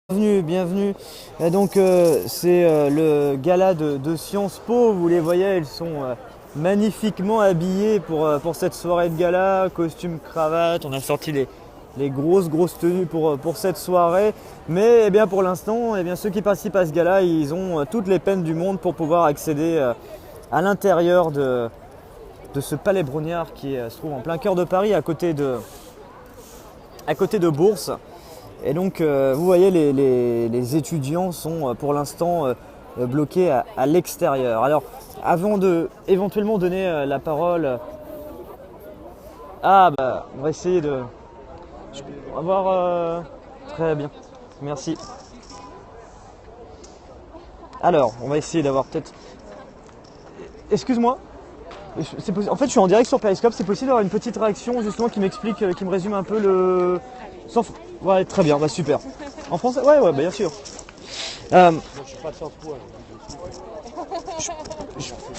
Bienvenue. Et donc c'est le gala de Sciences Po. Vous les voyez, ils sont magnifiquement habillés pour cette soirée de gala, costume, cravate. On a sorti les grosses tenues pour cette soirée. Mais bien pour l'instant, ceux qui participent à ce gala, ils ont toutes les peines du monde pour pouvoir accéder à l'intérieur de ce palais Brongniart qui se trouve en plein cœur de Paris, à côté de Bourse. Et donc vous voyez, les étudiants sont pour l'instant bloqués à l'extérieur. Alors avant de éventuellement donner la parole, on va essayer de... On va voir... Très bien, merci. Alors on va essayer d'avoir peut-être... Excuse-moi. En fait je suis en direct sur Periscope, c'est possible d'avoir une petite réaction justement qui m'explique, qui me résume un peu le... Ouais, très bien, super. En français? Ouais, bien sûr. Je suis pas de Sciences Po.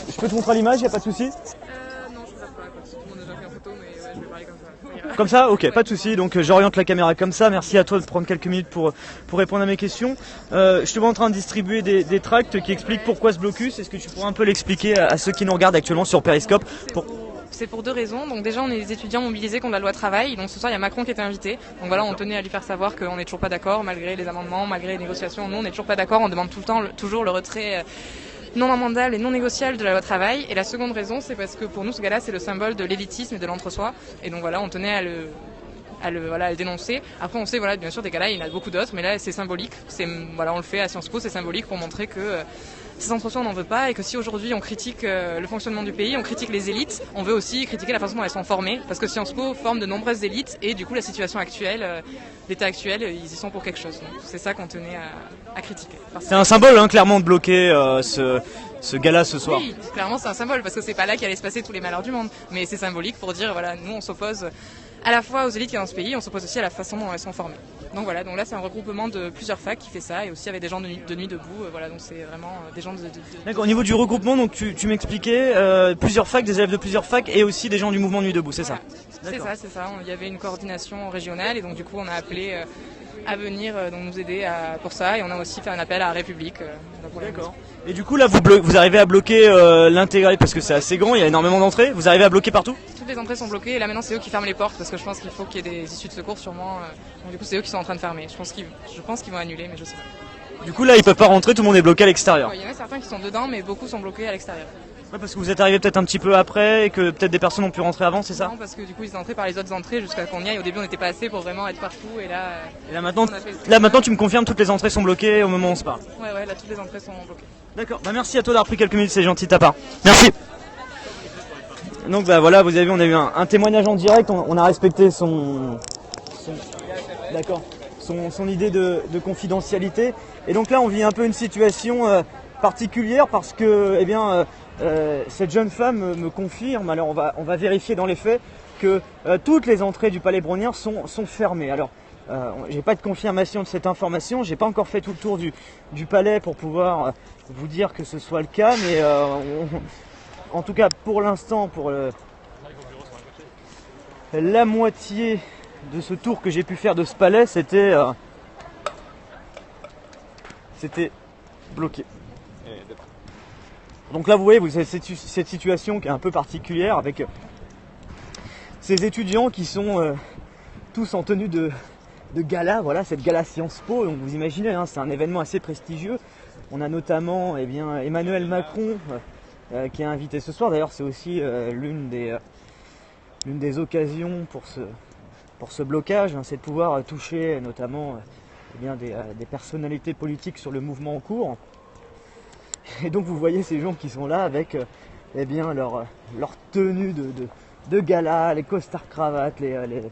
Je peux te montrer l'image, y a pas de souci? Non, je ne pas, tout le monde a déjà pris en photo, mais ouais, je vais parler comme ça. Comme ça? Ok, pas de souci. Donc j'oriente la caméra comme ça. Merci à toi de prendre quelques minutes pour répondre à mes questions. Je te vois en train de distribuer des tracts qui expliquent pourquoi ce blocus. Est-ce que tu pourrais un peu l'expliquer à ceux qui nous regardent actuellement sur Periscope? C'est pour deux raisons. Donc déjà, on est des étudiants mobilisés contre la loi travail. Donc ce soir, il y a Macron qui était invité. Donc voilà, on tenait à lui faire savoir qu'on n'est toujours pas d'accord, malgré les amendements, malgré les négociations. Nous, on n'est toujours pas d'accord. On demande toujours le retrait non amendable et non négociable de la loi travail. Et la seconde raison, c'est parce que pour nous, ce gars-là, c'est le symbole de l'élitisme et de l'entre-soi. Et donc voilà, on tenait à le dénoncer. Après, on sait, voilà, bien sûr, des gars-là, il y en a beaucoup d'autres, mais là, c'est symbolique. On le fait à Sciences Po, c'est symbolique pour montrer que ces entretiens, on n'en veut pas, et que si aujourd'hui on critique le fonctionnement du pays, on critique les élites, on veut aussi critiquer la façon dont elles sont formées, parce que Sciences Po forme de nombreuses élites, et du coup la situation actuelle, l'état actuel, ils y sont pour quelque chose. Donc c'est ça qu'on tenait à critiquer. C'est un symbole, clairement, de bloquer ce gala ce soir. Oui, clairement c'est un symbole, parce que c'est pas là qu'allaient se passer tous les malheurs du monde, mais c'est symbolique pour dire, voilà, nous on s'oppose à la fois aux élites qui sont dans ce pays, on s'oppose aussi à la façon dont elles sont formées. Donc voilà, donc là c'est un regroupement de plusieurs facs qui fait ça, et aussi avec des gens de nuit debout, voilà, donc c'est vraiment des gens de... D'accord, au niveau du regroupement, donc tu m'expliquais plusieurs facs, des élèves de plusieurs facs et aussi des gens du mouvement Nuit debout, c'est voilà. Ça? C'est ça, il y avait une coordination régionale, et donc du coup on a appelé à venir donc nous aider pour ça, et on a aussi fait un appel à la République. D'accord. Et du coup là vous arrivez à bloquer l'intégralité, parce que c'est assez grand, il y a énormément d'entrées, vous arrivez à bloquer partout? Toutes les entrées sont bloquées, et là maintenant c'est eux qui ferment les portes, parce que je pense qu'il faut qu'il y ait des issues de secours sûrement, donc du coup c'est eux qui sont en train de fermer. Je pense qu'ils vont annuler, mais je sais pas. Du coup là ils peuvent pas rentrer, tout le monde est bloqué à l'extérieur. Il y en a certains qui sont dedans, mais beaucoup sont bloqués à l'extérieur. Ouais, parce que vous êtes arrivé peut-être un petit peu après et que peut-être des personnes ont pu rentrer avant, c'est ça? Non, parce que du coup ils sont entrés par les autres entrées jusqu'à qu'on y aille. Au début on n'était pas assez pour vraiment être partout, et là... Et là maintenant tu me confirmes, toutes les entrées sont bloquées au moment où on se parle? Ouais, là toutes les entrées sont bloquées. D'accord, merci à toi d'avoir pris quelques minutes, c'est gentil de ta part. Merci. Donc voilà, vous avez vu, on a eu un témoignage en direct, on a respecté son idée de confidentialité. Et donc là on vit un peu une situation particulière, parce que cette jeune femme me confirme, alors on va vérifier dans les faits, que toutes les entrées du palais Brongniart sont fermées. Alors j'ai pas de confirmation de cette information, j'ai pas encore fait tout le tour du palais pour pouvoir vous dire que ce soit le cas, mais en tout cas pour l'instant, pour la moitié de ce tour que j'ai pu faire de ce palais, c'était bloqué. Donc là vous voyez, vous avez cette situation qui est un peu particulière, avec ces étudiants qui sont tous en tenue de gala, voilà, cette gala Sciences Po. Donc vous imaginez, c'est un événement assez prestigieux. On a notamment Emmanuel Macron qui est invité ce soir. D'ailleurs c'est aussi l'une des occasions pour ce blocage, c'est de pouvoir toucher notamment des personnalités politiques sur le mouvement en cours. Et donc vous voyez ces gens qui sont là avec leur tenue de gala, les costards cravates, les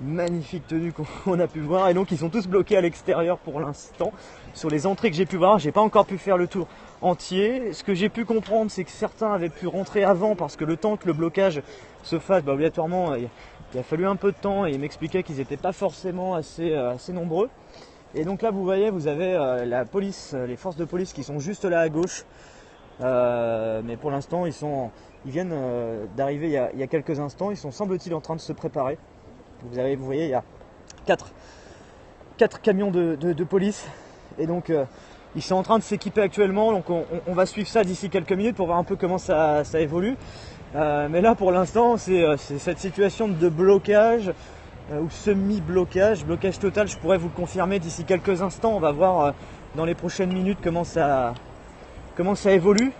magnifiques tenues qu'on a pu voir, et donc ils sont tous bloqués à l'extérieur pour l'instant. Sur les entrées que j'ai pu voir, j'ai pas encore pu faire le tour entier. Ce que j'ai pu comprendre, c'est que certains avaient pu rentrer avant, parce que le temps que le blocage se fasse, obligatoirement il a fallu un peu de temps, et ils m'expliquaient qu'ils n'étaient pas forcément assez nombreux. Et donc là vous voyez, vous avez la police, les forces de police qui sont juste là à gauche, mais pour l'instant ils viennent d'arriver il y a quelques instants, ils sont semble-t-il en train de se préparer. Vous voyez, il y a 4 camions de police. Et donc ils sont en train de s'équiper actuellement, donc on va suivre ça d'ici quelques minutes pour voir un peu comment ça évolue. Mais là pour l'instant c'est cette situation de blocage ou semi-blocage, blocage total, je pourrais vous le confirmer d'ici quelques instants. On va voir dans les prochaines minutes comment ça évolue.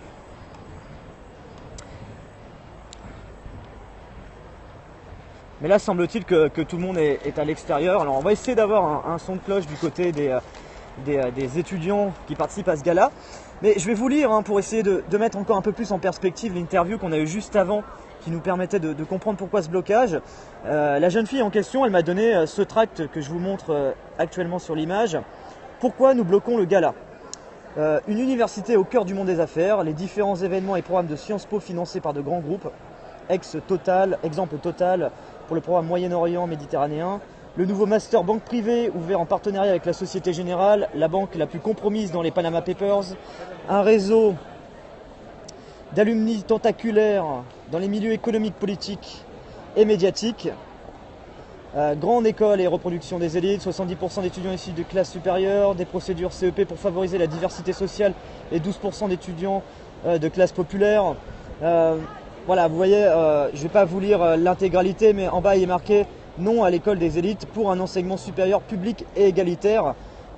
Mais là semble-t-il que tout le monde est à l'extérieur. Alors on va essayer d'avoir un son de cloche du côté des étudiants qui participent à ce gala. Mais je vais vous lire pour essayer de mettre encore un peu plus en perspective l'interview qu'on a eue juste avant, qui nous permettait de comprendre pourquoi ce blocage. La jeune fille en question, elle m'a donné ce tract que je vous montre actuellement sur l'image. Pourquoi nous bloquons le gala ? Une université au cœur du monde des affaires, les différents événements et programmes de Sciences Po financés par de grands groupes, exemple Total pour le programme Moyen-Orient méditerranéen, le nouveau master banque privée ouvert en partenariat avec la Société Générale, la banque la plus compromise dans les Panama Papers, un réseau d'alumni tentaculaires dans les milieux économiques, politiques et médiatiques, grande école et reproduction des élites, 70% d'étudiants issus de classes supérieures, des procédures CEP pour favoriser la diversité sociale et 12% d'étudiants de classes populaires. Voilà, vous voyez, je ne vais pas vous lire l'intégralité, mais en bas il est marqué « Non à l'école des élites pour un enseignement supérieur public et égalitaire ».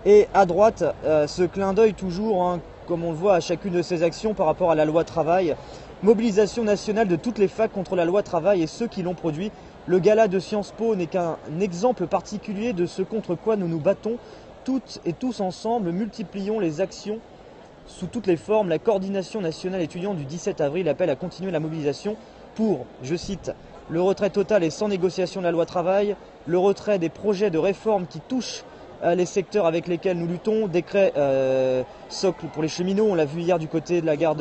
Et à droite, ce clin d'œil toujours, comme on le voit à chacune de ces actions par rapport à la loi travail. Mobilisation nationale de toutes les facs contre la loi travail et ceux qui l'ont produit. Le gala de Sciences Po n'est qu'un exemple particulier de ce contre quoi nous nous battons. Toutes et tous ensemble, multiplions les actions sous toutes les formes. La coordination nationale étudiante du 17 avril appelle à continuer la mobilisation pour, je cite, le retrait total et sans négociation de la loi travail, le retrait des projets de réforme qui touchent les secteurs avec lesquels nous luttons, décret socle pour les cheminots, on l'a vu hier du côté de la gare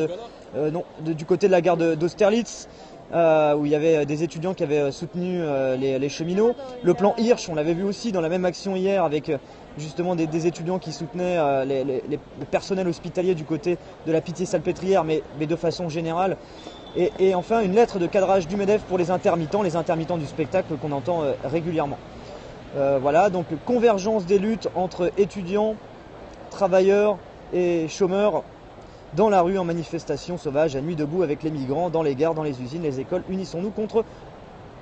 d'Austerlitz, où il y avait des étudiants qui avaient soutenu les cheminots. Le plan Hirsch, on l'avait vu aussi dans la même action hier avec justement des étudiants qui soutenaient le personnel hospitalier du côté de la Pitié-Salpêtrière, mais de façon générale. Et enfin, une lettre de cadrage du MEDEF pour les intermittents du spectacle qu'on entend régulièrement. Voilà, donc convergence des luttes entre étudiants, travailleurs et chômeurs dans la rue en manifestation sauvage, à nuit debout avec les migrants, dans les gares, dans les usines, les écoles. Unissons-nous contre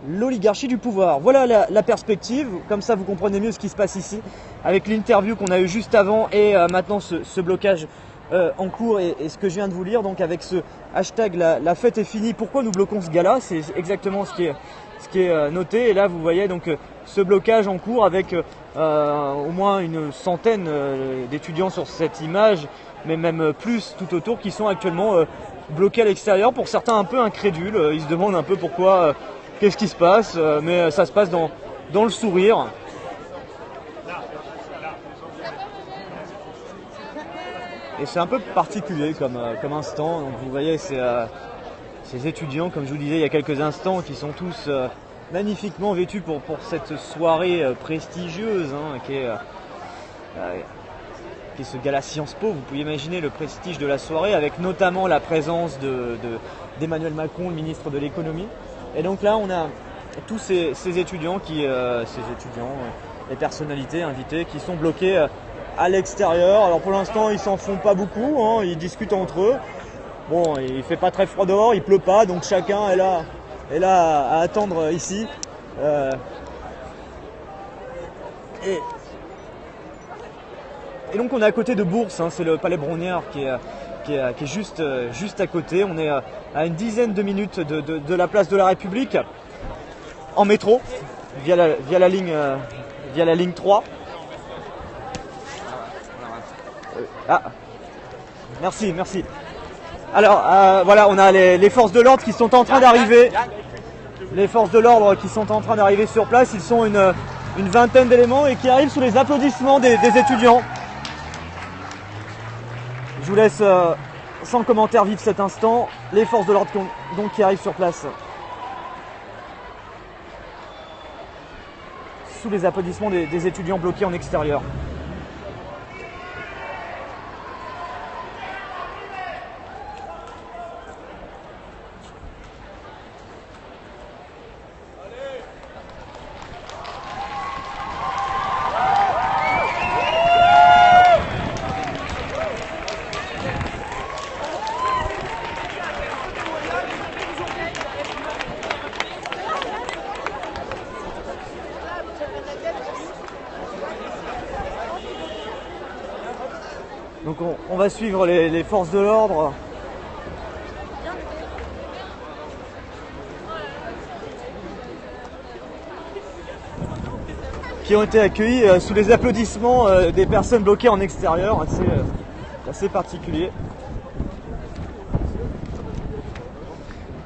l'oligarchie du pouvoir. Voilà la perspective, comme ça vous comprenez mieux ce qui se passe ici, avec l'interview qu'on a eue juste avant et maintenant ce blocage en cours et ce que je viens de vous lire, donc avec ce hashtag la fête est finie, pourquoi nous bloquons ce gala, c'est exactement ce qui est noté. Et là vous voyez donc ce blocage en cours avec au moins une centaine d'étudiants sur cette image, mais même plus tout autour, qui sont actuellement bloqués à l'extérieur, pour certains un peu incrédules, ils se demandent un peu pourquoi, qu'est-ce qui se passe, mais ça se passe dans le sourire. Et c'est un peu particulier comme instant. Donc vous voyez ces étudiants, comme je vous disais il y a quelques instants, qui sont tous magnifiquement vêtus pour cette soirée prestigieuse qui est ce gala Sciences Po. Vous pouvez imaginer le prestige de la soirée, avec notamment la présence d'Emmanuel Macron, le ministre de l'économie. Et donc là on a tous ces étudiants, les personnalités invitées qui sont bloqués à l'extérieur. Alors pour l'instant ils s'en font pas beaucoup, ils discutent entre eux. Bon, il fait pas très froid dehors, il pleut pas, donc chacun est là à attendre ici. Et donc on est à côté de Bourse, c'est le Palais Brongniart qui est juste à côté. On est à une dizaine de minutes de la place de la République, en métro, via la ligne 3. Merci. Alors voilà, on a les forces de l'ordre qui sont en train d'arriver. Les forces de l'ordre qui sont en train d'arriver sur place. Ils sont une vingtaine d'éléments et qui arrivent sous les applaudissements des étudiants. Je vous laisse sans commentaire vivre cet instant. Les forces de l'ordre qui arrivent sur place. Sous les applaudissements des étudiants bloqués en extérieur. Donc on va suivre les forces de l'ordre. Qui ont été accueillis sous les applaudissements des personnes bloquées en extérieur, assez particulier.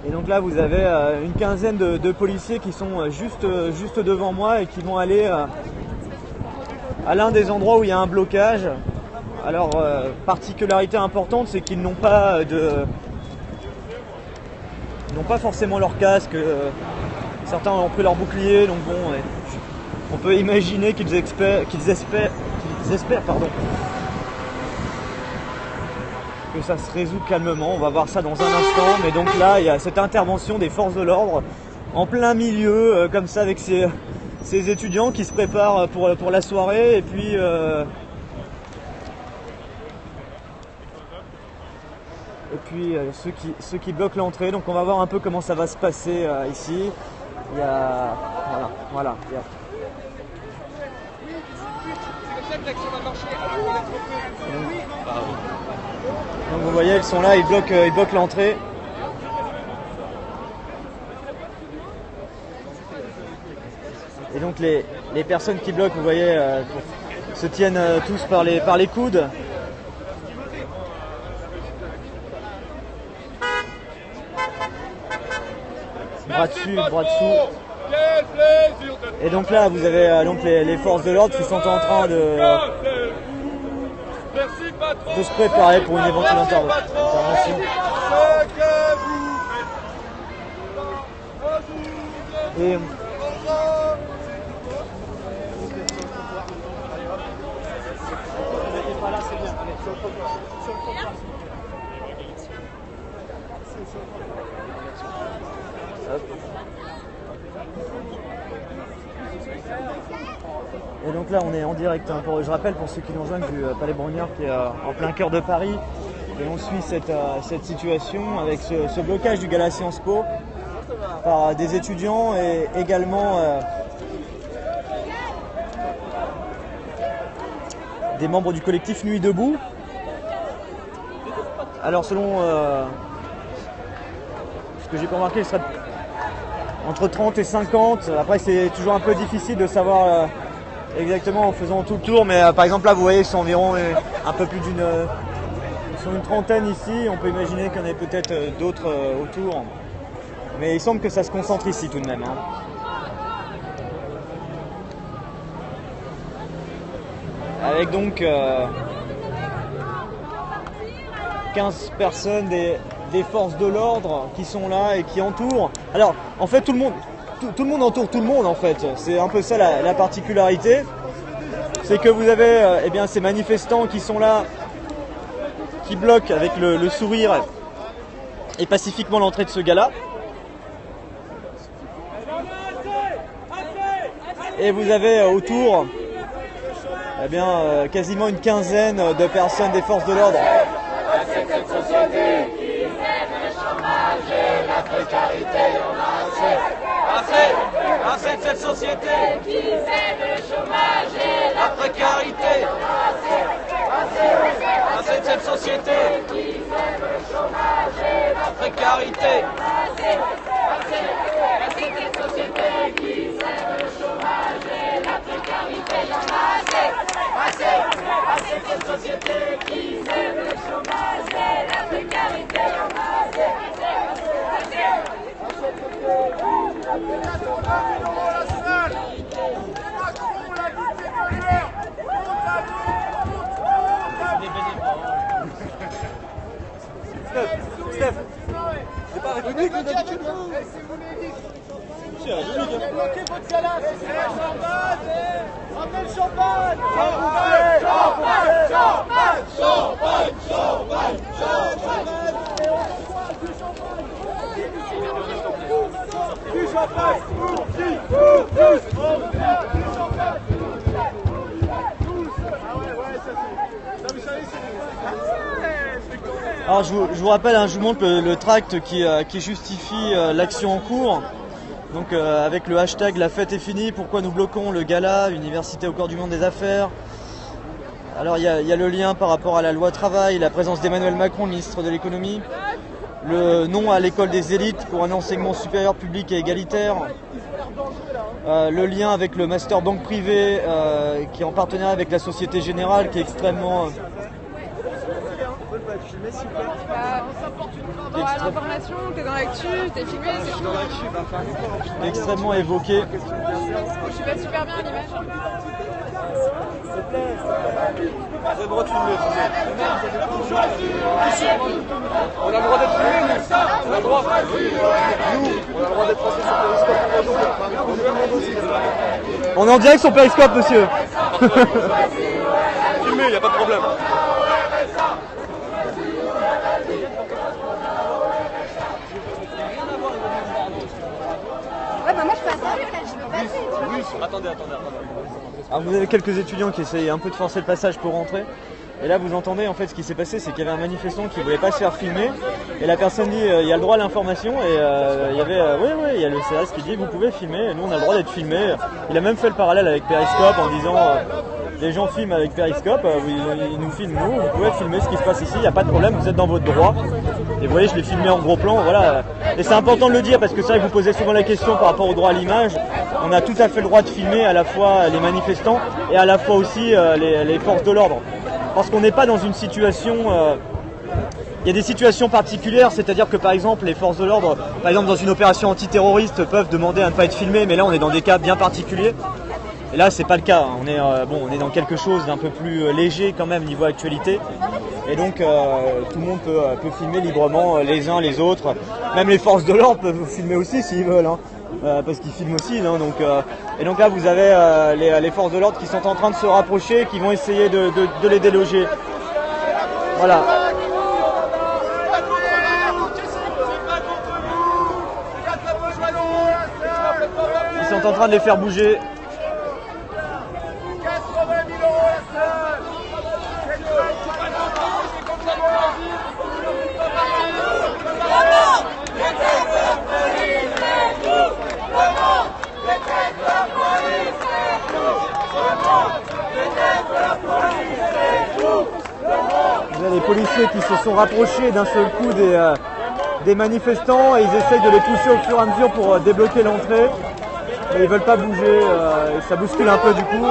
Et donc là vous avez une quinzaine de policiers qui sont juste devant moi et qui vont aller à l'un des endroits où il y a un blocage. Alors particularité importante, c'est qu'ils n'ont pas forcément leur casque. Certains ont pris leur bouclier, donc bon. On peut imaginer qu'ils espèrent que ça se résout calmement. On va voir ça dans un instant. Mais donc là, il y a cette intervention des forces de l'ordre en plein milieu, comme ça, avec ces étudiants qui se préparent pour la soirée. Et puis, ceux qui bloquent l'entrée. Donc on va voir un peu comment ça va se passer ici. Il y a... Voilà. Donc vous voyez, ils sont là, ils bloquent l'entrée. Et donc les personnes qui bloquent, vous voyez, se tiennent tous par les coudes. Bras dessus, bras dessous. Et donc là, vous avez les forces de l'ordre qui sont en train de se préparer pour une éventuelle intervention. Et Et donc là on est en direct, je rappelle pour ceux qui nous rejoignent du Palais Brongniart qui est en plein cœur de Paris, et on suit cette situation avec ce blocage du gala Sciences Po par des étudiants et également des membres du collectif Nuit Debout. Alors selon ce que j'ai pu remarquer, il serait entre 30 et 50. Après c'est toujours un peu difficile de savoir exactement en faisant tout le tour, mais par exemple là vous voyez ils sont environ un peu plus ils sont une trentaine ici. On peut imaginer qu'il y en ait peut-être d'autres autour, mais il semble que ça se concentre ici tout de même, hein. Avec donc 15 personnes des forces de l'ordre qui sont là et qui entourent. Alors en fait tout le monde entoure tout le monde en fait. C'est un peu ça la particularité. C'est que vous avez ces manifestants qui sont là, qui bloquent avec le sourire et pacifiquement l'entrée de ce gala. Et vous avez autour quasiment une quinzaine de personnes des forces de l'ordre. Cette société qui aime le chômage et la précarité, on a assez de cette société qui aime le chômage et la précarité, on a assez de cette société qui aime le chômage et la précarité, assez de cette société qui aime le chômage et la précarité, on a assez de cette société qui aime le chômage et la précarité, on a Steph, c'est pas République d'habitude, non? C'est République. Bloquez votre gala, c'est le champagne. Ramenez le champagne. Du champagne pour qui? Pour tous. Alors je vous rappelle, je vous montre le tract qui justifie l'action en cours. Donc avec le hashtag la fête est finie, pourquoi nous bloquons le gala, Université au cœur du monde des affaires. Alors il y a le lien par rapport à la loi travail, la présence d'Emmanuel Macron, ministre de l'économie, le non à l'école des élites pour un enseignement supérieur public et égalitaire, le lien avec le master banque privée qui est en partenariat avec la Société Générale qui est extrêmement... L'information, t'es dans l'actu, t'es filmé, c'est tout. extrêmement évoqué. Je suis pas super bien à l'image. S'il te plaît. Vous avez le droit de filmer. On a le droit d'être filmé, nous. On a le droit. Nous, on a le droit d'être passé sur Périscope. On est en direct sur Périscope, monsieur. Filmé, il n'y a pas de problème. Ouais, bah moi je passe à lui, là, je veux passer. Oui, attendez. Alors vous avez quelques étudiants qui essayent un peu de forcer le passage pour rentrer. Et là vous entendez en fait ce qui s'est passé, c'est qu'il y avait un manifestant qui ne voulait pas se faire filmer. Et la personne dit il y a le droit à l'information. Et il y avait il y a le CRS qui dit vous pouvez filmer, et nous on a le droit d'être filmé. Il a même fait le parallèle avec Periscope en disant les gens filment avec Periscope, ils nous filment nous, vous pouvez filmer ce qui se passe ici, il n'y a pas de problème, vous êtes dans votre droit. Et vous voyez, je l'ai filmé en gros plan, voilà. Et c'est important de le dire parce que c'est vrai que vous posez souvent la question par rapport au droit à l'image. On a tout à fait le droit de filmer à la fois les manifestants et à la fois aussi les forces de l'ordre. Parce qu'on n'est pas dans une situation... il y a des situations particulières, c'est-à-dire que par exemple les forces de l'ordre, par exemple dans une opération antiterroriste, peuvent demander à ne pas être filmés, mais là on est dans des cas bien particuliers. Et là c'est pas le cas, on est dans quelque chose d'un peu plus léger quand même niveau actualité. Et donc tout le monde peut filmer librement les uns les autres. Même les forces de l'ordre peuvent filmer aussi s'ils veulent, hein, parce qu'ils filment aussi. Hein, et donc là vous avez les forces de l'ordre qui sont en train de se rapprocher, qui vont essayer de les déloger. Voilà. Ils sont en train de les faire bouger. Vous avez les policiers qui se sont rapprochés d'un seul coup des manifestants et ils essayent de les pousser au fur et à mesure pour débloquer l'entrée. Mais ils veulent pas bouger, et ça bouscule un peu du coup.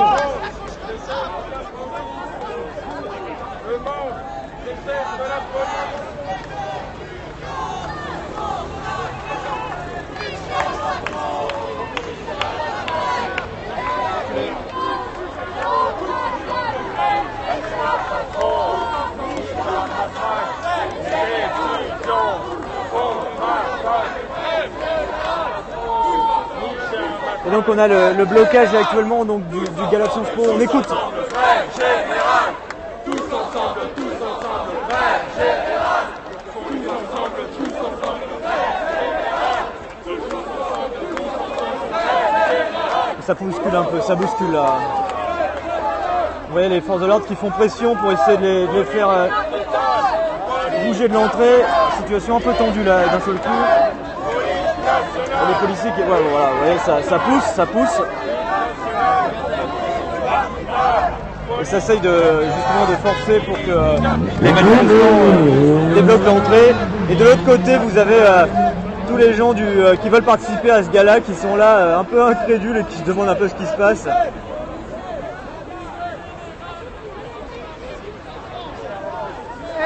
Et donc on a le blocage actuellement donc, du Gala Sciences Po. On écoute. Général, tous ensemble, frère général, tous ensemble, Ça bouscule un peu, ça bouscule là. Vous voyez les forces de l'ordre qui font pression pour essayer de les faire bouger de l'entrée. Situation un peu tendue là d'un seul coup. Et les policiers qui... voilà, vous voyez, ça pousse. Et ça essaye justement de forcer pour que les manifestants débloquent l'entrée. Et de l'autre côté, vous avez tous les gens qui veulent participer à ce gala, qui sont là un peu incrédules et qui se demandent un peu ce qui se passe.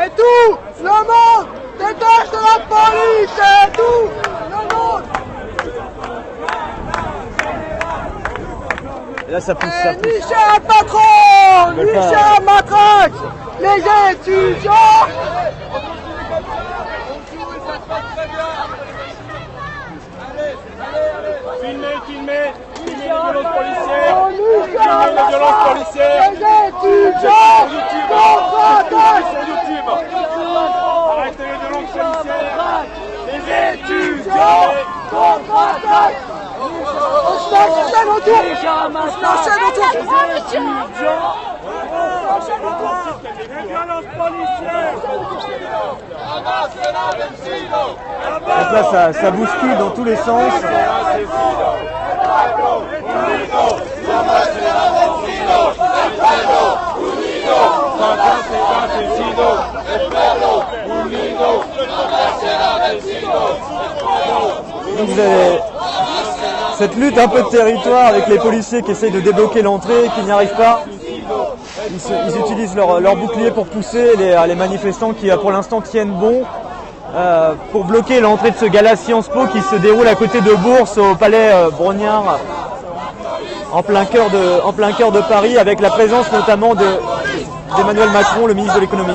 Et tout le monde détache de la police. Et tout le monde. Et là ça pousse. Michel Patron, Michel Matraque, les étudiants. Filmez les violences policières. Filmez les violences policières. Les étudiants contre-attaque. Sur YouTube. Arrêtez les violences policières. Les étudiants contre-attaque. On se enchaîne autour. Les violences policières. Donc là ça bouscule dans tous les sens. Unido, Donc vous avez cette lutte un peu de territoire avec les policiers qui essayent de débloquer l'entrée, qui n'y arrivent pas. Ils utilisent leur bouclier pour pousser les manifestants qui pour l'instant tiennent bon pour bloquer l'entrée de ce gala Sciences Po qui se déroule à côté de Bourse au palais Brognard en plein cœur de Paris avec la présence notamment d'Emmanuel Macron, le ministre de l'économie.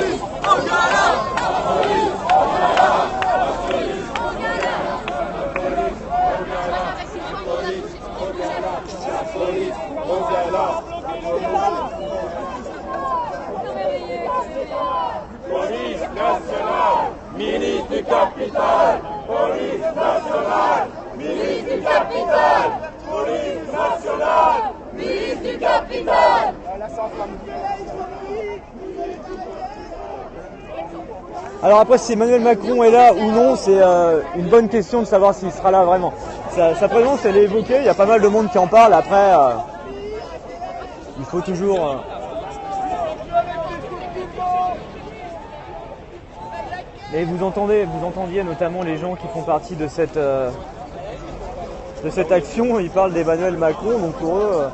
Police nationale, milice du capital. Police nationale, milice du capital. Police nationale, milice du capital. Alors après, si Emmanuel Macron est là ou non, c'est une bonne question de savoir s'il sera là vraiment. Sa présence, elle est évoquée, il y a pas mal de monde qui en parle. Après, il faut toujours... Et vous entendiez notamment les gens qui font partie de cette action, ils parlent d'Emmanuel Macron, donc pour eux...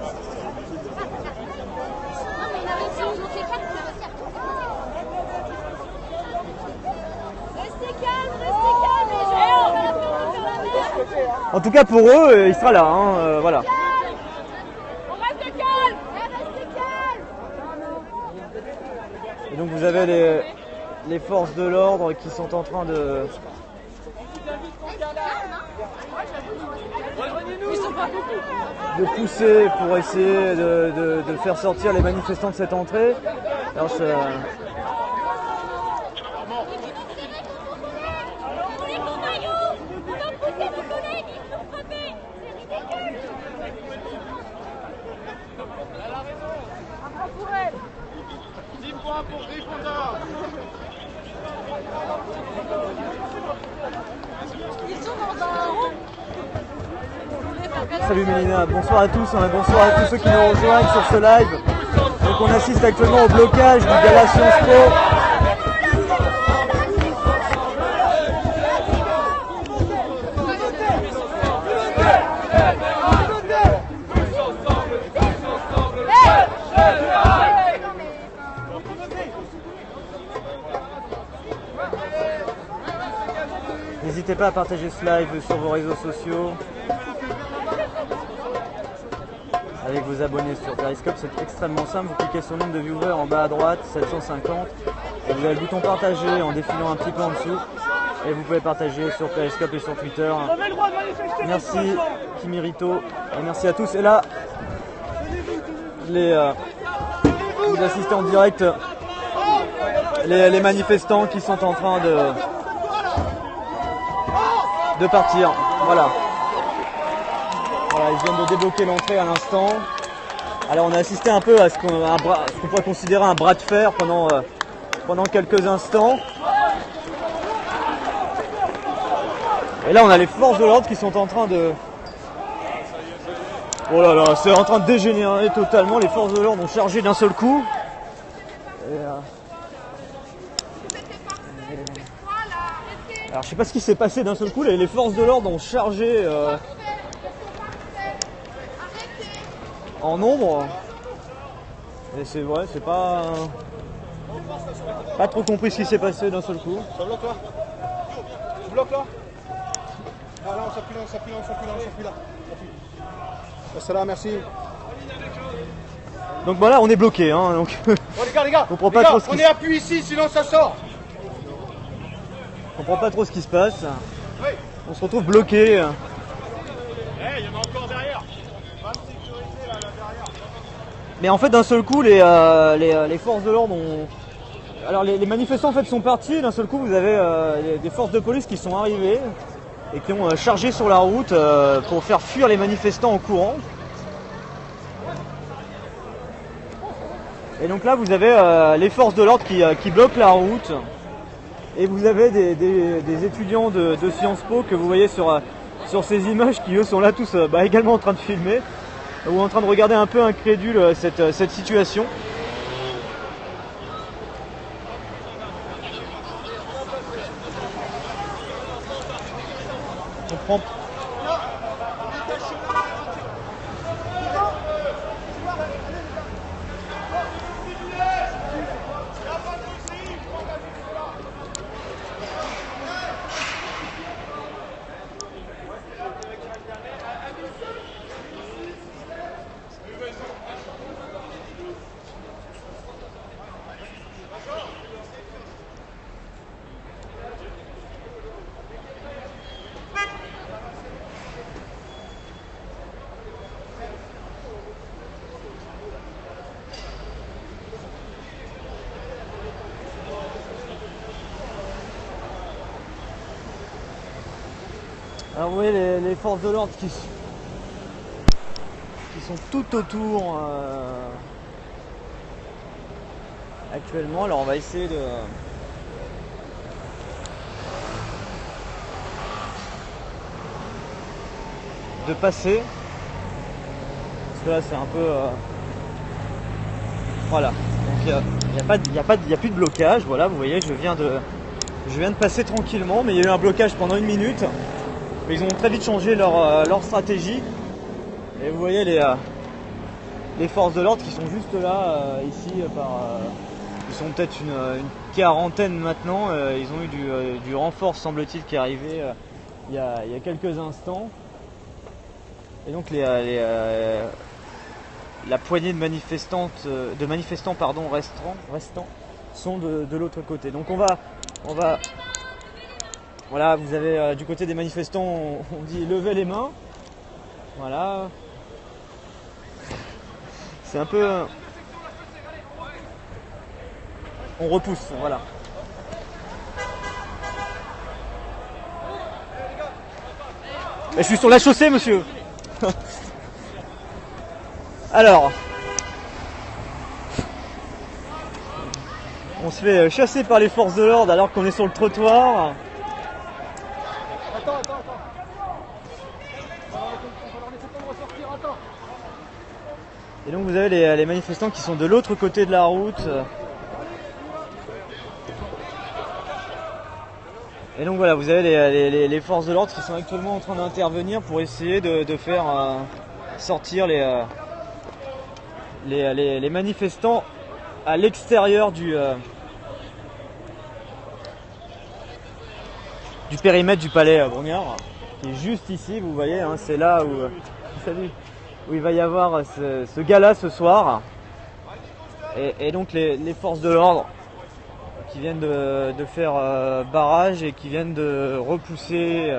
En tout cas pour eux, il sera là, hein, voilà. On reste calme. Restez calme. Et donc vous avez les forces de l'ordre qui sont en train de pousser pour essayer de faire sortir les manifestants de cette entrée. Alors, Salut Mélina, bonsoir à tous, bonsoir à tous ceux qui nous rejoignent sur ce live. Donc on assiste actuellement au blocage du gala Sciences Po. N'hésitez pas à partager ce live sur vos réseaux sociaux. Avec vos abonnés sur Periscope, c'est extrêmement simple. Vous cliquez sur le nombre de viewers en bas à droite, 750. Et vous avez le bouton partager en défilant un petit peu en dessous. Et vous pouvez partager sur Periscope et sur Twitter. Merci Kimirito. Et merci à tous. Et là, vous assistez en direct les manifestants qui sont en train de partir. Voilà. Voilà, ils viennent de débloquer l'entrée à l'instant. Alors on a assisté un peu à ce qu'on pourrait considérer un bras de fer pendant quelques instants. Et là on a les forces de l'ordre qui sont en train de... Oh là là, c'est en train de dégénérer totalement. Les forces de l'ordre ont chargé d'un seul coup. Alors je sais pas ce qui s'est passé d'un seul coup. Les forces de l'ordre ont chargé... en nombre, et c'est vrai, c'est pas trop compris ce qui s'est passé d'un seul coup. Ça bloque là. Tu bloques là. Ah là, on s'appuie là. C'est là, merci. Donc voilà, on est bloqué, hein, donc. Oh, les gars, on comprend pas trop ce on est appuyé ici, sinon ça sort. On comprend pas trop ce qui se passe. Oui. On se retrouve bloqué. Il y en a encore derrière. Mais en fait, d'un seul coup, les forces de l'ordre ont... Alors les manifestants en fait sont partis, d'un seul coup vous avez des forces de police qui sont arrivées et qui ont chargé sur la route pour faire fuir les manifestants en courant. Et donc là vous avez les forces de l'ordre qui bloquent la route et vous avez des étudiants de Sciences Po que vous voyez sur ces images qui eux sont là tous également en train de filmer ou en train de regarder un peu incrédule cette situation. On Alors vous voyez les forces de l'ordre qui sont tout autour actuellement. Alors on va essayer de passer. Parce que là c'est un peu... voilà. Donc il n'y a plus de blocage. Voilà, vous voyez, je viens de passer tranquillement, mais il y a eu un blocage pendant 1 minute. Mais ils ont très vite changé leur stratégie. Et vous voyez les forces de l'ordre qui sont juste là, ici, ils sont peut-être une quarantaine maintenant. Ils ont eu du renfort, semble-t-il, qui est arrivé il y a quelques instants. Et donc la poignée de manifestants restants sont de l'autre côté. Donc on va voilà, vous avez du côté des manifestants, on dit levez les mains. Voilà. C'est un peu... on repousse, voilà. Je suis sur la chaussée, monsieur. Alors, on se fait chasser par les forces de l'ordre alors qu'on est sur le trottoir. Attends. On va leur laisser le temps de ressortir, attends. Et donc vous avez les manifestants qui sont de l'autre côté de la route. Et donc voilà, vous avez les forces de l'ordre qui sont actuellement en train d'intervenir pour essayer de faire sortir les manifestants à l'extérieur du périmètre du palais Brongniart, qui est juste ici, vous voyez, hein, c'est là où il va y avoir ce gala ce soir. Et donc les forces de l'ordre qui viennent de faire barrage et qui viennent de repousser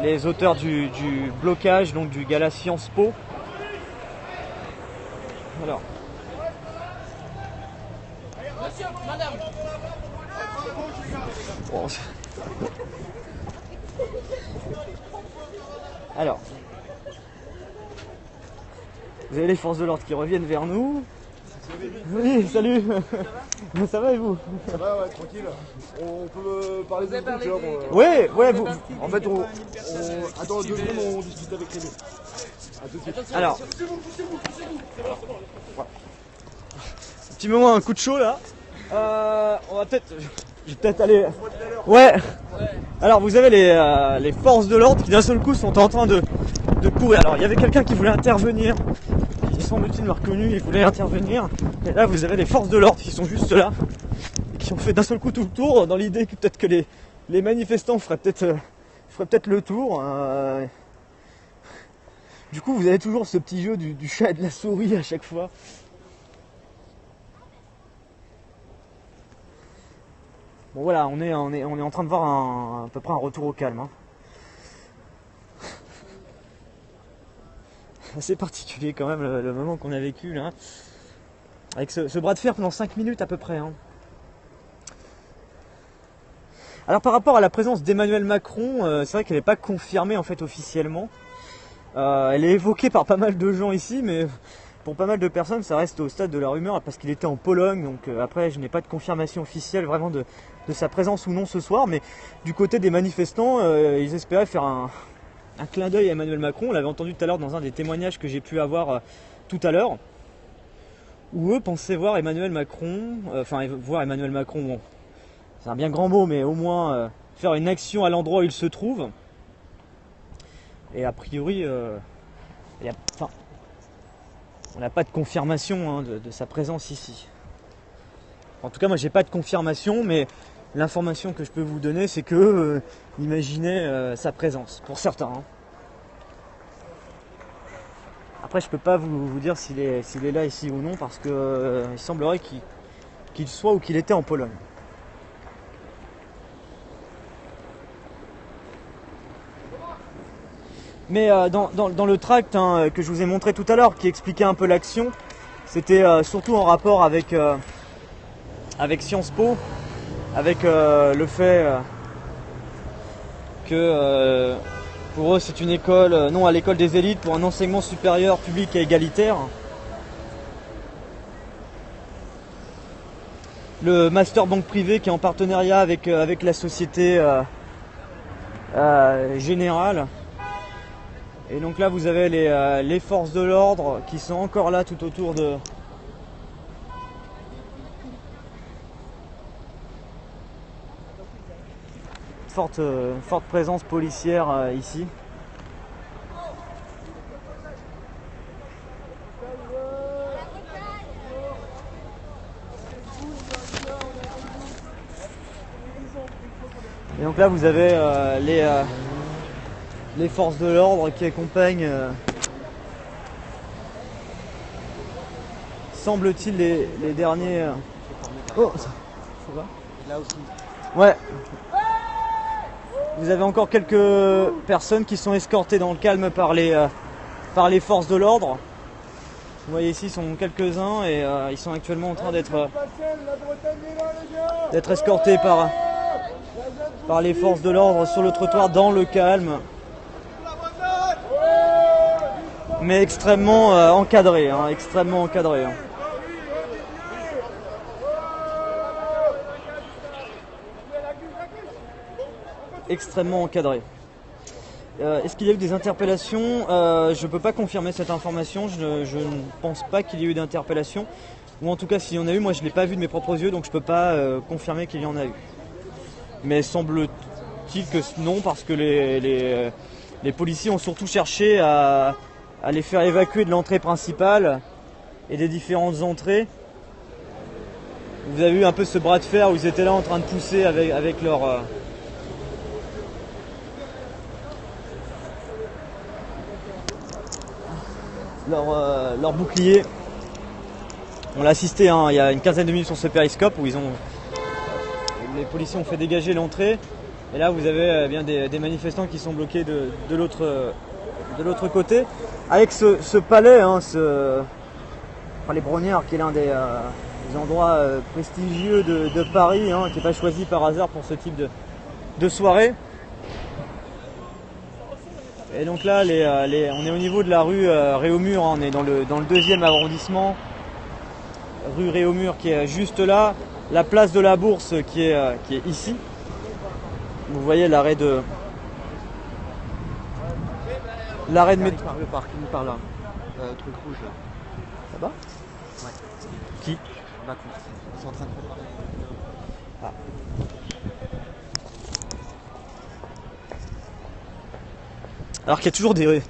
les auteurs du blocage, donc du gala Sciences Po. Alors. Monsieur, madame. Bon. Alors. Vous avez les forces de l'ordre qui reviennent vers nous. Oui, salut. Ça va et vous? Ça va, ouais, tranquille. On peut parler de trucs, genre. Ouais, vous. En fait, attends 2 secondes, on discute avec Rémi. À tout de suite. Alors. Petit moment, un coup de chaud là. On va peut-être. Je vais peut-être aller. Ouais. Alors vous avez les forces de l'ordre qui d'un seul coup sont en train de courir. Alors il y avait quelqu'un qui voulait intervenir. Il semble-t-il m'a reconnu, il voulait intervenir. Et là vous avez les forces de l'ordre qui sont juste là. Qui ont fait d'un seul coup tout le tour dans l'idée que peut-être que les manifestants feraient peut-être le tour. Du coup vous avez toujours ce petit jeu du chat et de la souris à chaque fois. Bon voilà, on est en train de voir à peu près un retour au calme. Hein. Assez particulier quand même le moment qu'on a vécu là. Avec ce bras de fer pendant 5 minutes à peu près. Hein. Alors par rapport à la présence d'Emmanuel Macron, c'est vrai qu'elle n'est pas confirmée en fait officiellement. Elle est évoquée par pas mal de gens ici, mais pour pas mal de personnes ça reste au stade de la rumeur parce qu'il était en Pologne. Donc après je n'ai pas de confirmation officielle vraiment de sa présence ou non ce soir, mais du côté des manifestants, ils espéraient faire un clin d'œil à Emmanuel Macron. On l'avait entendu tout à l'heure dans un des témoignages que j'ai pu avoir tout à l'heure, où eux pensaient voir Emmanuel Macron, bon, c'est un bien grand mot, mais au moins faire une action à l'endroit où il se trouve. Et a priori, on n'a pas de confirmation hein, de sa présence ici. En tout cas, moi j'ai pas de confirmation, mais l'information que je peux vous donner, c'est que imaginez sa présence, pour certains. Hein. Après, je peux pas vous dire s'il est là ici ou non, parce que il semblerait qu'il soit ou qu'il était en Pologne. Mais dans le tract hein, que je vous ai montré tout à l'heure, qui expliquait un peu l'action, c'était surtout en rapport avec Sciences Po, avec le fait que pour eux c'est une école, non à l'école des élites pour un enseignement supérieur public et égalitaire. Le master banque privée qui est en partenariat avec la société générale. Et donc là vous avez les forces de l'ordre qui sont encore là tout autour de... Forte présence policière ici. Et donc là vous avez les forces de l'ordre qui accompagnent semble-t-il les derniers... Oh, ça va ? Là aussi. Ouais. Vous avez encore quelques personnes qui sont escortées dans le calme par les forces de l'ordre. Vous voyez ici, ils sont quelques-uns et ils sont actuellement en train d'être escortés par les forces de l'ordre sur le trottoir dans le calme. Mais extrêmement encadré, hein, extrêmement encadré. Hein. Extrêmement encadré. Est-ce qu'il y a eu des interpellations ? Je ne peux pas confirmer cette information, je ne pense pas qu'il y ait eu d'interpellation. Ou en tout cas s'il y en a eu, moi je ne l'ai pas vu de mes propres yeux, donc je ne peux pas confirmer qu'il y en a eu. Mais semble-t-il que non, parce que les policiers ont surtout cherché à les faire évacuer de l'entrée principale et des différentes entrées. Vous avez eu un peu ce bras de fer où ils étaient là en train de pousser avec leur... leur bouclier. On l'a assisté hein, il y a une quinzaine de minutes sur ce périscope où les policiers ont fait dégager l'entrée et là vous avez bien des manifestants qui sont bloqués de l'autre côté avec ce palais, hein, les Brongniarts qui est l'un des endroits prestigieux de Paris, hein, qui n'est pas choisi par hasard pour ce type de soirée. Et donc là, on est au niveau de la rue Réaumur, hein, on est dans le 2e arrondissement, rue Réaumur qui est juste là, la place de la Bourse qui est ici. Vous voyez l'arrêt de métro. Le parking par là, truc rouge là. Là-bas ? Ouais. Qui ? Macron. Ils sont en train de préparer. Ah. Alors qu'il y a toujours des...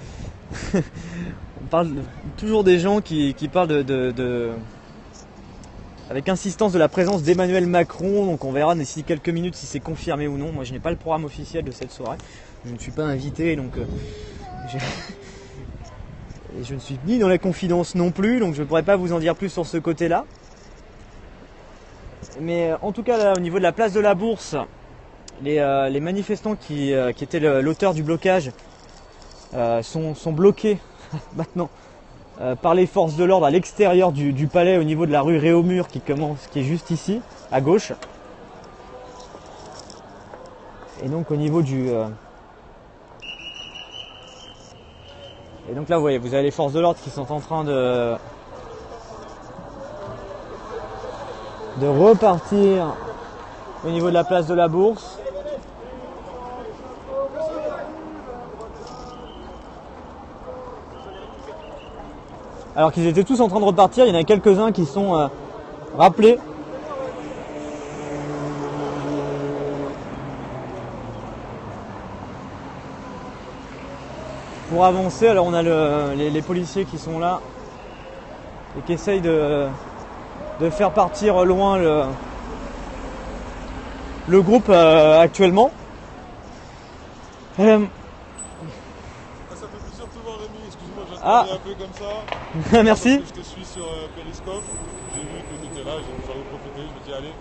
on parle toujours des gens qui parlent avec insistance de la présence d'Emmanuel Macron, donc on verra d'ici quelques minutes si c'est confirmé ou non. Moi je n'ai pas le programme officiel de cette soirée, je ne suis pas invité, donc et je ne suis ni dans la confidence non plus, donc je ne pourrais pas vous en dire plus sur ce côté-là. Mais en tout cas là, au niveau de la place de la Bourse, les manifestants qui étaient l'auteur du blocage sont bloqués maintenant par les forces de l'ordre à l'extérieur du palais au niveau de la rue Réaumur qui est juste ici, à gauche. Et donc au niveau et donc là vous voyez, vous avez les forces de l'ordre qui sont en train de repartir au niveau de la place de la Bourse. Alors qu'ils étaient tous en train de repartir, il y en a quelques-uns qui sont rappelés. Pour avancer, alors on a les policiers qui sont là et qui essayent de faire partir loin le groupe actuellement. Ça fait plaisir de te voir, Rémi. Excuse-moi, j'ai un peu comme ça. Merci. Je te suis sur Periscope. J'ai vu que tu étais là, j'en ai profité. Je me dis, allez,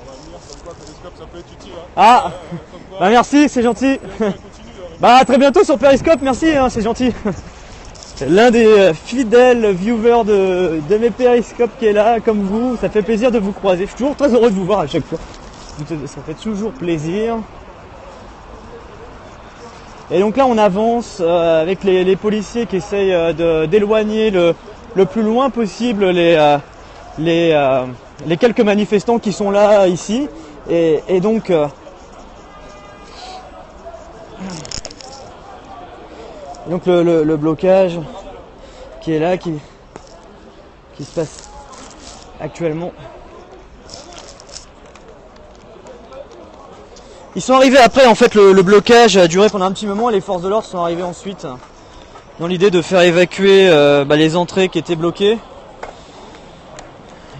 on va venir. Comme quoi, Periscope, ça peut être utile. Hein. Ah bah merci, c'est gentil. Continue, Bah à très bientôt sur Periscope, merci, hein, c'est gentil. L'un des fidèles viewers de mes Periscopes qui est là, comme vous, ça fait plaisir de vous croiser. Je suis toujours très heureux de vous voir à chaque fois. Ça fait toujours plaisir. Et donc là on avance avec les policiers qui essayent d'éloigner le plus loin possible les quelques manifestants qui sont là ici. Et donc le blocage qui est là, qui se passe actuellement. Ils sont arrivés après, en fait le blocage a duré pendant un petit moment, les forces de l'ordre sont arrivées ensuite dans l'idée de faire évacuer les entrées qui étaient bloquées.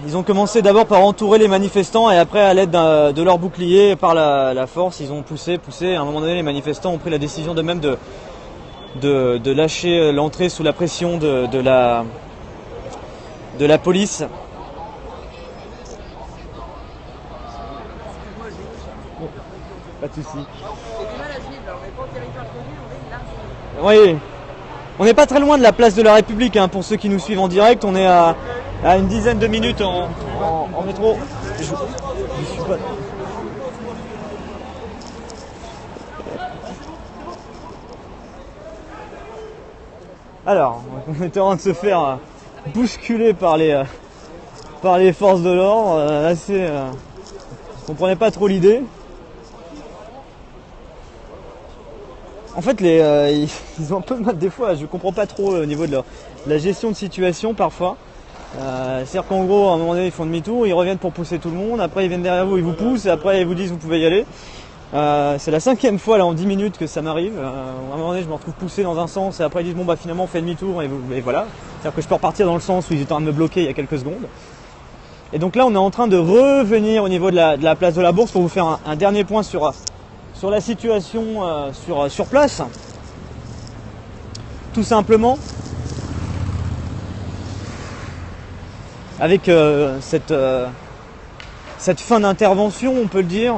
Ils ont commencé d'abord par entourer les manifestants et après à l'aide de leur bouclier par la force, ils ont poussé. À un moment donné, les manifestants ont pris la décision d'eux-mêmes de lâcher l'entrée sous la pression de la police. Pas de soucis. Oui, on n'est pas très loin de la place de la République, hein, pour ceux qui nous suivent en direct. On est à une dizaine de minutes en métro. Je suis pas... Alors, on était en train de se faire bousculer par les forces de l'ordre. Je comprenais pas trop l'idée. En fait, ils ont un peu de mal des fois. Je comprends pas trop au niveau de la gestion de situation parfois. C'est-à-dire qu'en gros, à un moment donné, ils font demi-tour, ils reviennent pour pousser tout le monde. Après, ils viennent derrière vous, ils vous poussent. Et après, ils vous disent vous pouvez y aller. C'est la 5e fois là en 10 minutes que ça m'arrive. À un moment donné, je me retrouve poussé dans un sens et après ils disent bon bah finalement on fait demi-tour et voilà. C'est-à-dire que je peux repartir dans le sens où ils étaient en train de me bloquer il y a quelques secondes. Et donc là, on est en train de revenir au niveau de la place de la Bourse pour vous faire un dernier point sur la situation sur place. Tout simplement. Avec cette fin d'intervention, on peut le dire.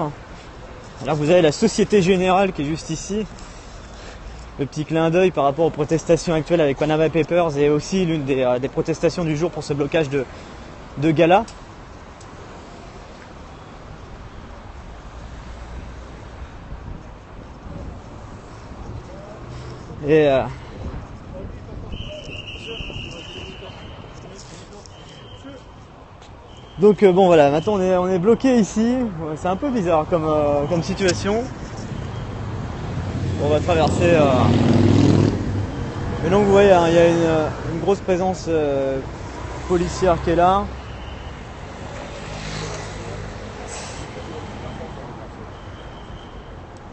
Alors vous avez la Société Générale qui est juste ici. Le petit clin d'œil par rapport aux protestations actuelles avec Panama Papers et aussi l'une des protestations du jour pour ce blocage de gala. Et donc bon voilà, maintenant on est bloqué ici. C'est un peu bizarre comme situation. On va traverser. Mais donc vous voyez, hein, il y a une grosse présence policière qui est là.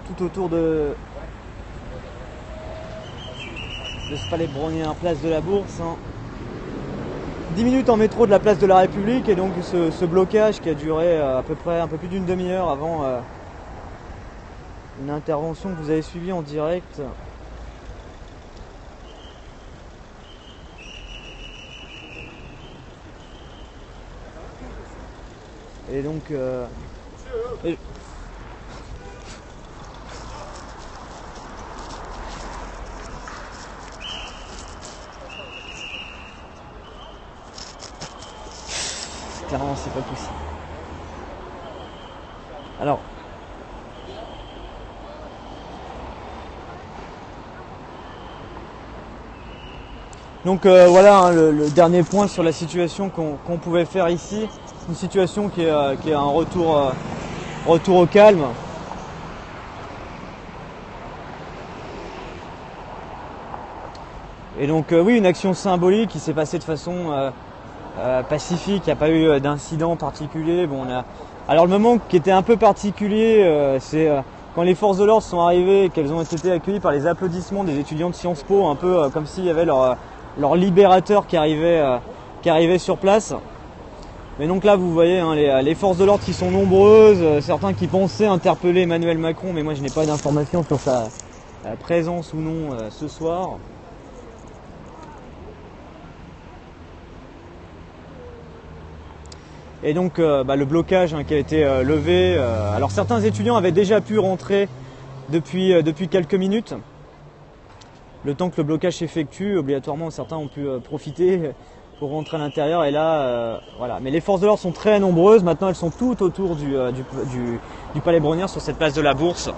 Tout autour de ce palais Brongniart, place de la Bourse. Hein. 10 minutes en métro de la place de la République et donc ce blocage qui a duré à peu près un peu plus d'une demi-heure avant une intervention que vous avez suivie en direct. Et donc clairement c'est pas possible. Alors donc voilà, hein, le dernier point sur la situation qu'on pouvait faire ici, une situation qui est un retour au calme. Et donc oui, une action symbolique qui s'est passée de façon pacifique, il n'y a pas eu d'incident particulier. Bon, alors le moment qui était un peu particulier, c'est quand les forces de l'ordre sont arrivées et qu'elles ont été accueillies par les applaudissements des étudiants de Sciences Po, un peu comme s'il y avait leur libérateur qui arrivait sur place. Mais donc là vous voyez, hein, les forces de l'ordre qui sont nombreuses, certains qui pensaient interpeller Emmanuel Macron, mais moi je n'ai pas d'informations sur sa présence ou non ce soir. Et donc le blocage, hein, qui a été levé. Alors certains étudiants avaient déjà pu rentrer depuis quelques minutes. Le temps que le blocage s'effectue, obligatoirement certains ont pu profiter pour rentrer à l'intérieur. Et là, voilà. Mais les forces de l'ordre sont très nombreuses. Maintenant elles sont tout autour du palais Brongniart sur cette place de la Bourse.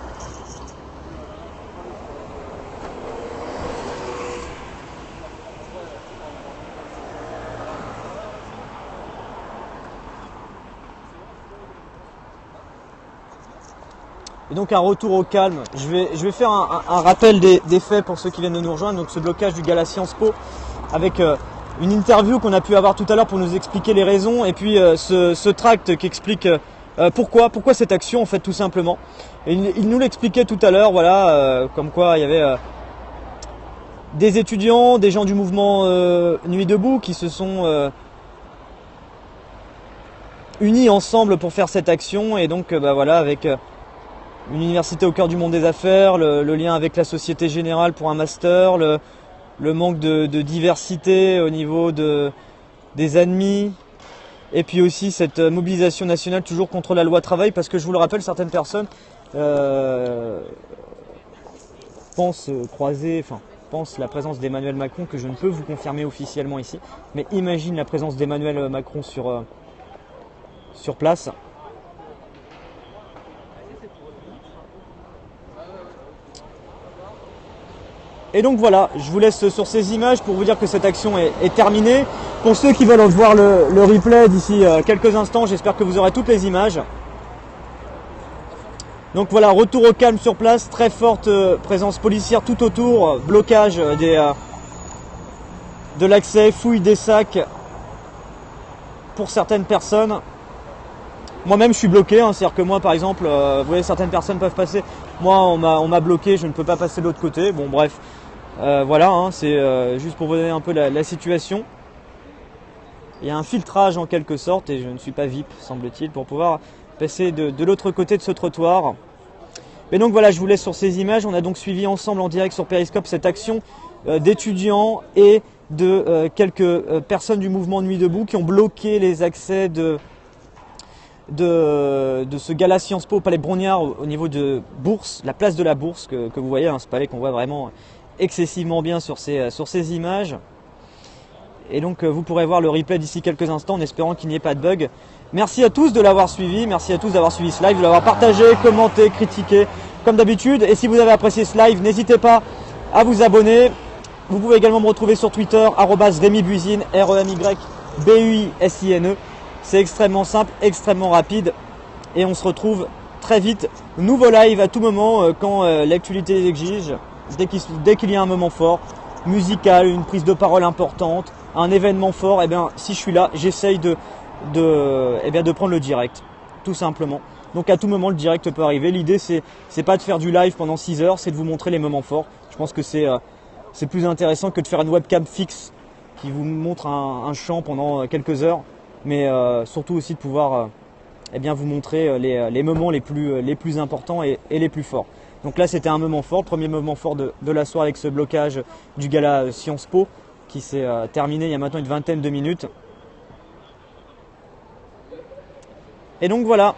Et donc un retour au calme. Je vais faire un rappel des faits pour ceux qui viennent de nous rejoindre. Donc ce blocage du gala Sciences Po avec une interview qu'on a pu avoir tout à l'heure pour nous expliquer les raisons. Et puis ce tract qui explique pourquoi cette action en fait tout simplement. Et il nous l'expliquait tout à l'heure, voilà, comme quoi il y avait des étudiants, des gens du mouvement Nuit debout qui se sont unis ensemble pour faire cette action. Et donc voilà, avec une université au cœur du monde des affaires, le lien avec la Société Générale pour un master, le manque de diversité au niveau des admis, et puis aussi cette mobilisation nationale toujours contre la loi travail, parce que je vous le rappelle, certaines personnes pensent la présence d'Emmanuel Macron, que je ne peux vous confirmer officiellement ici, mais imagine la présence d'Emmanuel Macron sur place. Et donc voilà, je vous laisse sur ces images pour vous dire que cette action est terminée. Pour ceux qui veulent voir le replay d'ici quelques instants, j'espère que vous aurez toutes les images. Donc voilà, retour au calme sur place, très forte présence policière tout autour, blocage de l'accès, fouille des sacs pour certaines personnes. Moi-même je suis bloqué, hein, c'est-à-dire que moi par exemple, vous voyez, certaines personnes peuvent passer, moi on m'a bloqué, je ne peux pas passer de l'autre côté. Bon bref, voilà, hein, c'est juste pour vous donner un peu la situation. Il y a un filtrage en quelque sorte, et je ne suis pas VIP semble-t-il, pour pouvoir passer de l'autre côté de ce trottoir. Mais donc voilà, je vous laisse sur ces images. On a donc suivi ensemble en direct sur Periscope cette action d'étudiants et de quelques personnes du mouvement Nuit debout qui ont bloqué les accès de ce gala Sciences Po au Palais Brongniart au niveau de Bourse, la place de la Bourse que vous voyez, hein, ce palais qu'on voit vraiment excessivement bien sur ces images. Et donc vous pourrez voir le replay d'ici quelques instants en espérant qu'il n'y ait pas de bug. Merci à tous de l'avoir suivi, merci à tous d'avoir suivi ce live, de l'avoir partagé, commenté, critiqué comme d'habitude. Et si vous avez apprécié ce live, n'hésitez pas à vous abonner. Vous pouvez également me retrouver sur Twitter, @RémiBuisine, REMYBUISINE. C'est extrêmement simple, extrêmement rapide. Et on se retrouve très vite. Nouveau live à tout moment quand l'actualité l'exige. Dès qu'il y a un moment fort, musical, une prise de parole importante, un événement fort, et bien si je suis là, j'essaye de prendre le direct, tout simplement. Donc à tout moment le direct peut arriver. L'idée c'est pas de faire du live pendant 6 heures, c'est de vous montrer les moments forts. Je pense que c'est plus intéressant que de faire une webcam fixe qui vous montre un champ pendant quelques heures, mais surtout aussi de pouvoir vous montrer les moments les plus importants et les plus forts. Donc là c'était un moment fort, le premier moment fort de la soirée avec ce blocage du gala Sciences Po qui s'est terminé il y a maintenant une vingtaine de minutes. Et donc voilà,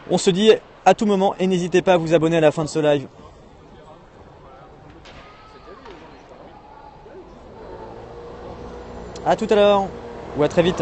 on se dit à tout moment et n'hésitez pas à vous abonner à la fin de ce live. À tout à l'heure ou à très vite.